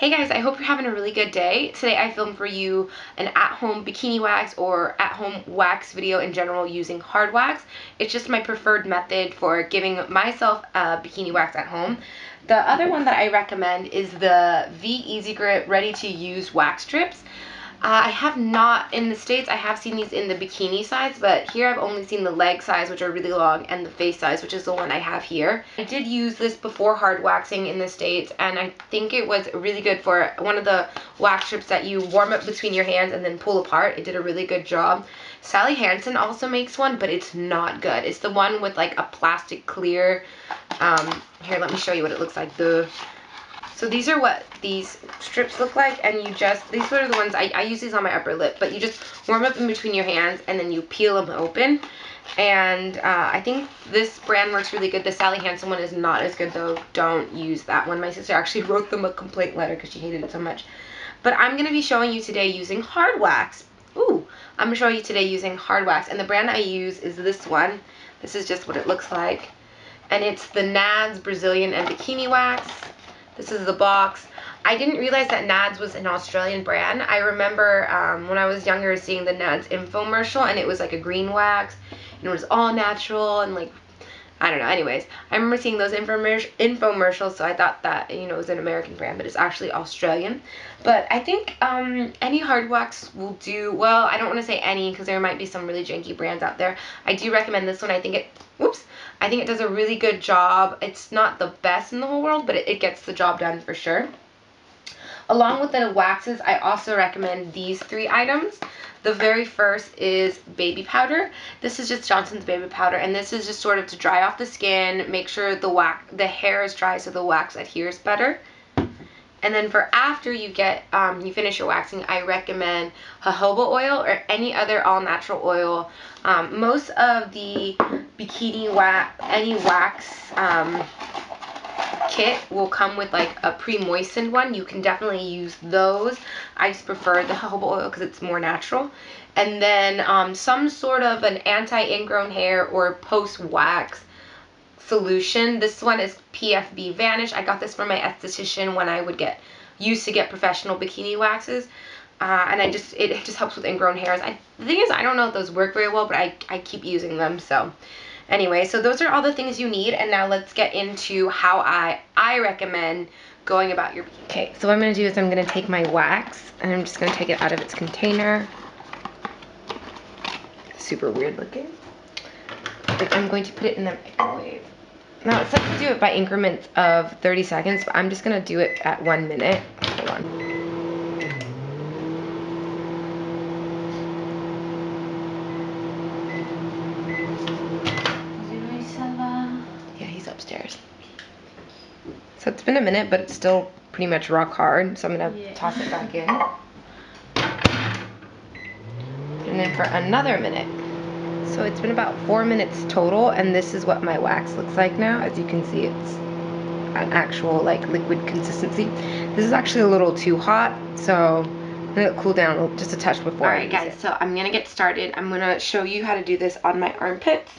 Hey guys, I hope you're having a really good day. Today I filmed for you an at-home bikini wax or at-home wax video in general using hard wax. It's just my preferred method for giving myself a bikini wax at home. The other one that I recommend is the V Easy Grip Ready to Use Wax Strips. I have not, in the States, I have seen these in the bikini size, but here I've only seen the leg size, which are really long, and the face size, which is the one I have here. I did use this before hard waxing in the States, and I think it was really good for one of the wax strips that you warm up between your hands and then pull apart. It did a really good job. Sally Hansen also makes one, but it's not good. It's the one with like a plastic clear, here, let me show you what it looks like. So these are what these strips look like, and these are the ones, I use these on my upper lip, but you just warm up in between your hands and then you peel them open. And I think this brand works really good. The Sally Hansen one is not as good though. Don't use that one. My sister actually wrote them a complaint letter because she hated it so much. But I'm going to be showing you today using hard wax. Ooh, I'm going to show you today using hard wax, and the brand I use is this one. This is just what it looks like. And it's the Nads Brazilian and Bikini Wax. This is the box. I didn't realize that Nads was an Australian brand. I remember when I was younger seeing the Nads infomercial, and it was like a green wax, and it was all natural, and like, I don't know. Anyways, I remember seeing those infomercials, so I thought that, you know, it was an American brand, but it's actually Australian. But I think any hard wax will do well. I don't want to say any because there might be some really janky brands out there. I do recommend this one. I think it does a really good job. It's not the best in the whole world, but it gets the job done for sure. Along with the waxes, I also recommend these 3 items. The very first is baby powder. This is just Johnson's baby powder, and this is just sort of to dry off the skin, make sure the hair is dry so the wax adheres better. And then for after you finish your waxing, I recommend jojoba oil or any other all-natural oil. Most of the bikini wax, any wax kit will come with like a pre-moistened one. You can definitely use those. I just prefer the jojoba oil because it's more natural. And then some sort of an anti-ingrown hair or post-wax solution. This one is PFB Vanish. I got this from my esthetician when I used to get professional bikini waxes. And it just helps with ingrown hairs. The thing is, I don't know if those work very well, but I keep using them, so. Anyway, so those are all the things you need, and now let's get into how I recommend going about your bikini. Okay, so what I'm going to do is I'm going to take my wax, and I'm just going to take it out of its container. Super weird looking. But I'm going to put it in the microwave. Now, it says to do it by increments of 30 seconds, but I'm just going to do it at 1 minute. Hold on. Upstairs. So it's been a minute, but it's still pretty much rock hard, so I'm gonna toss it back in. And then for another minute. So it's been about 4 minutes total, and this is what my wax looks like now. As you can see, it's an actual like liquid consistency. This is actually a little too hot, so I'm gonna cool down just a touch before. Alright guys, so I'm gonna get started. I'm gonna show you how to do this on my armpits.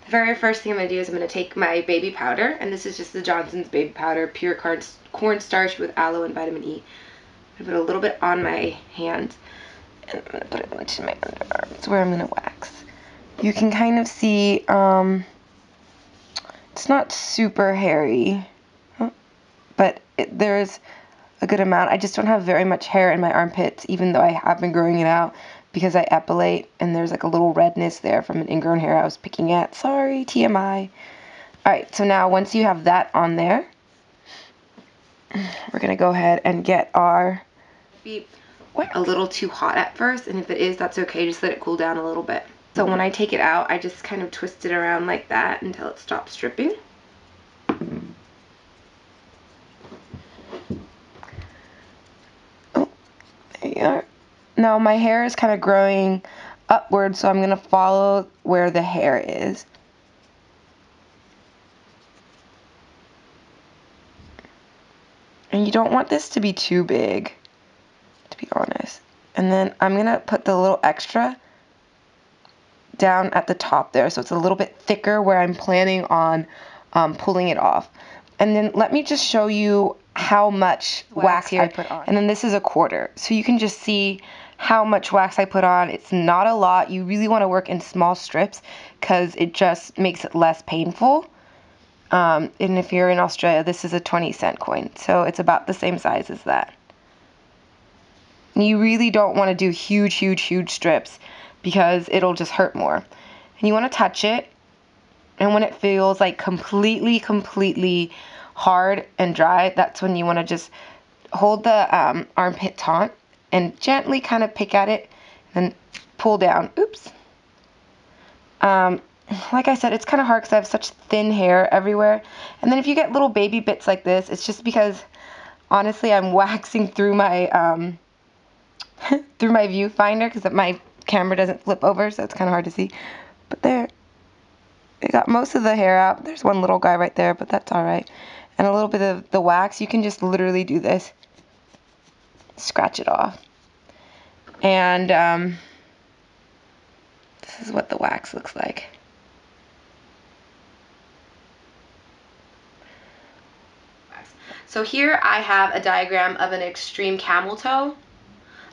The very first thing I'm going to do is I'm going to take my baby powder, and this is just the Johnson's baby powder, pure cornstarch with aloe and vitamin E. I'm going to put a little bit on my hands, and I'm going to put it into my underarms where I'm going to wax. You can kind of see, it's not super hairy, but there's a good amount. I just don't have very much hair in my armpits, even though I have been growing it out, because I epilate, and there's like a little redness there from an ingrown hair I was picking at. Sorry, TMI. Alright, so now once you have that on there, we're going to go ahead and get our be a little too hot at first, and if it is, that's okay. Just let it cool down a little bit. So when I take it out, I just kind of twist it around like that until it stops dripping. Oh, there you are. Now my hair is kind of growing upward, so I'm going to follow where the hair is. And you don't want this to be too big, to be honest. And then I'm going to put the little extra down at the top there, so it's a little bit thicker where I'm planning on pulling it off. And then let me just show you how much wax here. I put on. And then this is a quarter. So you can just see how much wax I put on. It's not a lot. You really want to work in small strips because it just makes it less painful. And if you're in Australia, this is a 20-cent coin. So it's about the same size as that. And you really don't want to do huge, huge, huge strips because it'll just hurt more. And you want to touch it. And when it feels like completely hard and dry, that's when you want to just hold the armpit taunt and gently kind of pick at it and pull down. Oops. Like I said, it's kind of hard because I have such thin hair everywhere. And then if you get little baby bits like this, it's just because, honestly, I'm waxing through my through my viewfinder because my camera doesn't flip over, so it's kind of hard to see. But there, it got most of the hair out. There's one little guy right there, but that's all right. And a little bit of the wax. You can just literally do this. Scratch it off. And this is what the wax looks like. So here I have a diagram of an extreme camel toe.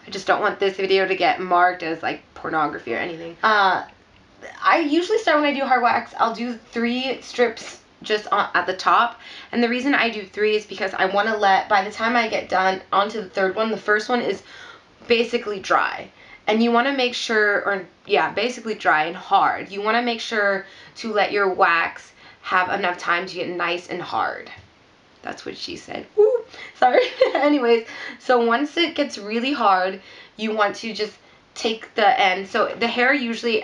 I just don't want this video to get marked as like pornography or anything. I usually start when I do hard wax, I'll do 3 strips just at the top. And the reason I do 3 is because I want to let, by the time I get done onto the 3rd one, the first one is basically dry. And you want to make sure, or yeah, basically dry and hard. You want to make sure to let your wax have enough time to get nice and hard. That's what she said. Woo, sorry. Anyways, so once it gets really hard, you want to just take the end. So the hair usually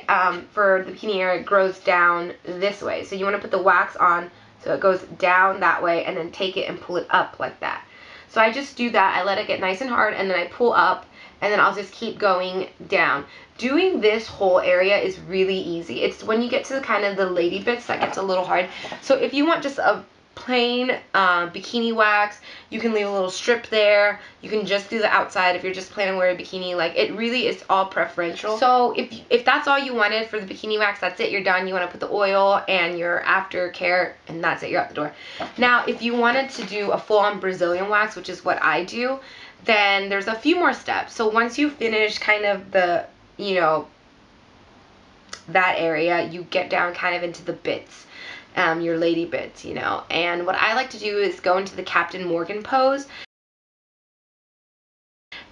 for the bikini hair, it grows down this way. So you want to put the wax on so it goes down that way and then take it and pull it up like that. So I just do that. I let it get nice and hard and then I pull up and then I'll just keep going down. Doing this whole area is really easy. It's when you get to kind of the lady bits that gets a little hard. So if you want just a plain bikini wax, you can leave a little strip there. You can just do the outside if you're just planning to wear a bikini. Like, it really is all preferential. So if that's all you wanted for the bikini wax, that's it, you're done. You want to put the oil and your aftercare and that's it, you're out the door. Now if you wanted to do a full-on Brazilian wax, which is what I do, then there's a few more steps. So once you finish kind of the, you know, that area, you get down kind of into the bits. Your lady bits, you know. And what I like to do is go into the Captain Morgan pose.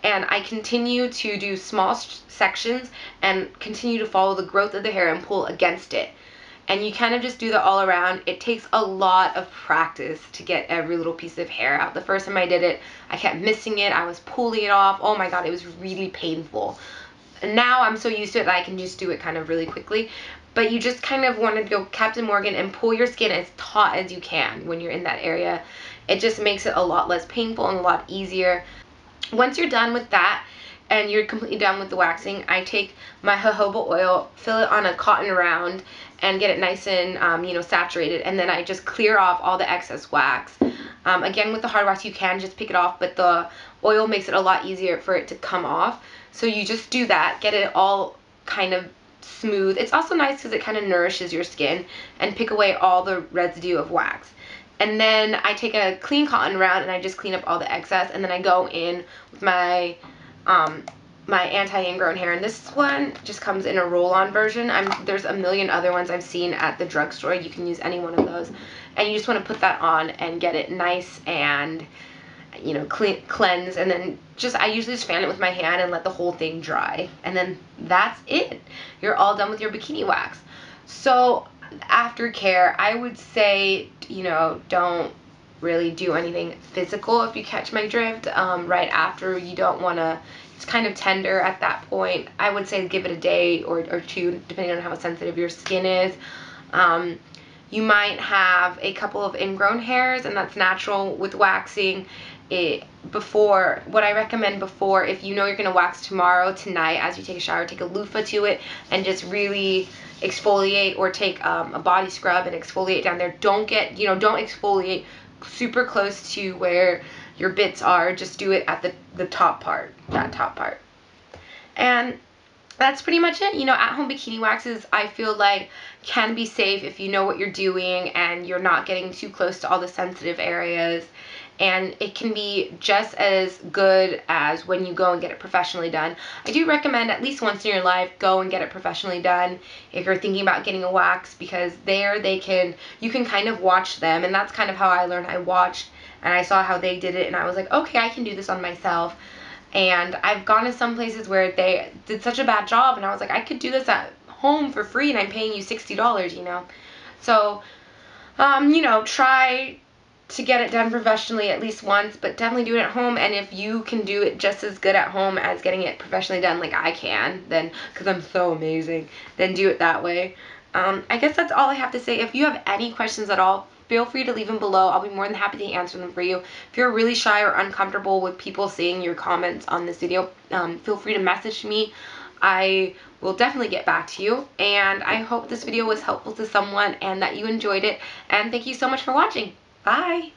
And I continue to do small sections and continue to follow the growth of the hair and pull against it. And you kind of just do that all around. It takes a lot of practice to get every little piece of hair out. The first time I did it, I kept missing it. I was pulling it off. Oh my God, it was really painful. And now I'm so used to it that I can just do it kind of really quickly. But you just kind of want to go Captain Morgan and pull your skin as taut as you can when you're in that area. It just makes it a lot less painful and a lot easier. Once you're done with that and you're completely done with the waxing, I take my jojoba oil, fill it on a cotton round, and get it nice and you know, saturated. And then I just clear off all the excess wax. Again, with the hard wax, you can just pick it off, but the oil makes it a lot easier for it to come off. So you just do that, get it all kind of smooth. It's also nice because it kind of nourishes your skin, and pick away all the residue of wax. And then I take a clean cotton round and I just clean up all the excess, and then I go in with my my anti-ingrown hair, and this one just comes in a roll-on version. There's a million other ones I've seen at the drugstore. You can use any one of those, and you just want to put that on and get it nice and, you know, cleanse. And then I usually just fan it with my hand and let the whole thing dry, and then that's it. You're all done with your bikini wax. So aftercare, I would say, you know, don't really do anything physical if you catch my drift. Right after, you don't want to, it's kind of tender at that point. I would say give it a day or 2, depending on how sensitive your skin is. You might have a couple of ingrown hairs, and that's natural with waxing. What I recommend before, if you know you're going to wax tomorrow, tonight, as you take a shower, take a loofah to it and just really exfoliate, or take a body scrub and exfoliate down there. Don't exfoliate super close to where your bits are. Just do it at the top part, that top part. And that's pretty much it. You know, at-home bikini waxes, I feel like, can be safe if you know what you're doing and you're not getting too close to all the sensitive areas. and it can be just as good as when you go and get it professionally done. I do recommend at least once in your life go and get it professionally done if you're thinking about getting a wax, because there you can kind of watch them, and that's kind of how I learned. I watched and I saw how they did it, and I was like, okay, I can do this on myself. And I've gone to some places where they did such a bad job, and I was like, I could do this at home for free, and I'm paying you $60, you know. So, you know, try to get it done professionally at least once, but definitely do it at home. And if you can do it just as good at home as getting it professionally done, like I can, then, because I'm so amazing, then do it that way. I guess that's all I have to say. If you have any questions at all, feel free to leave them below. I'll be more than happy to answer them for you. If you're really shy or uncomfortable with people seeing your comments on this video, feel free to message me. I will definitely get back to you, and I hope this video was helpful to someone and that you enjoyed it, and thank you so much for watching. Bye!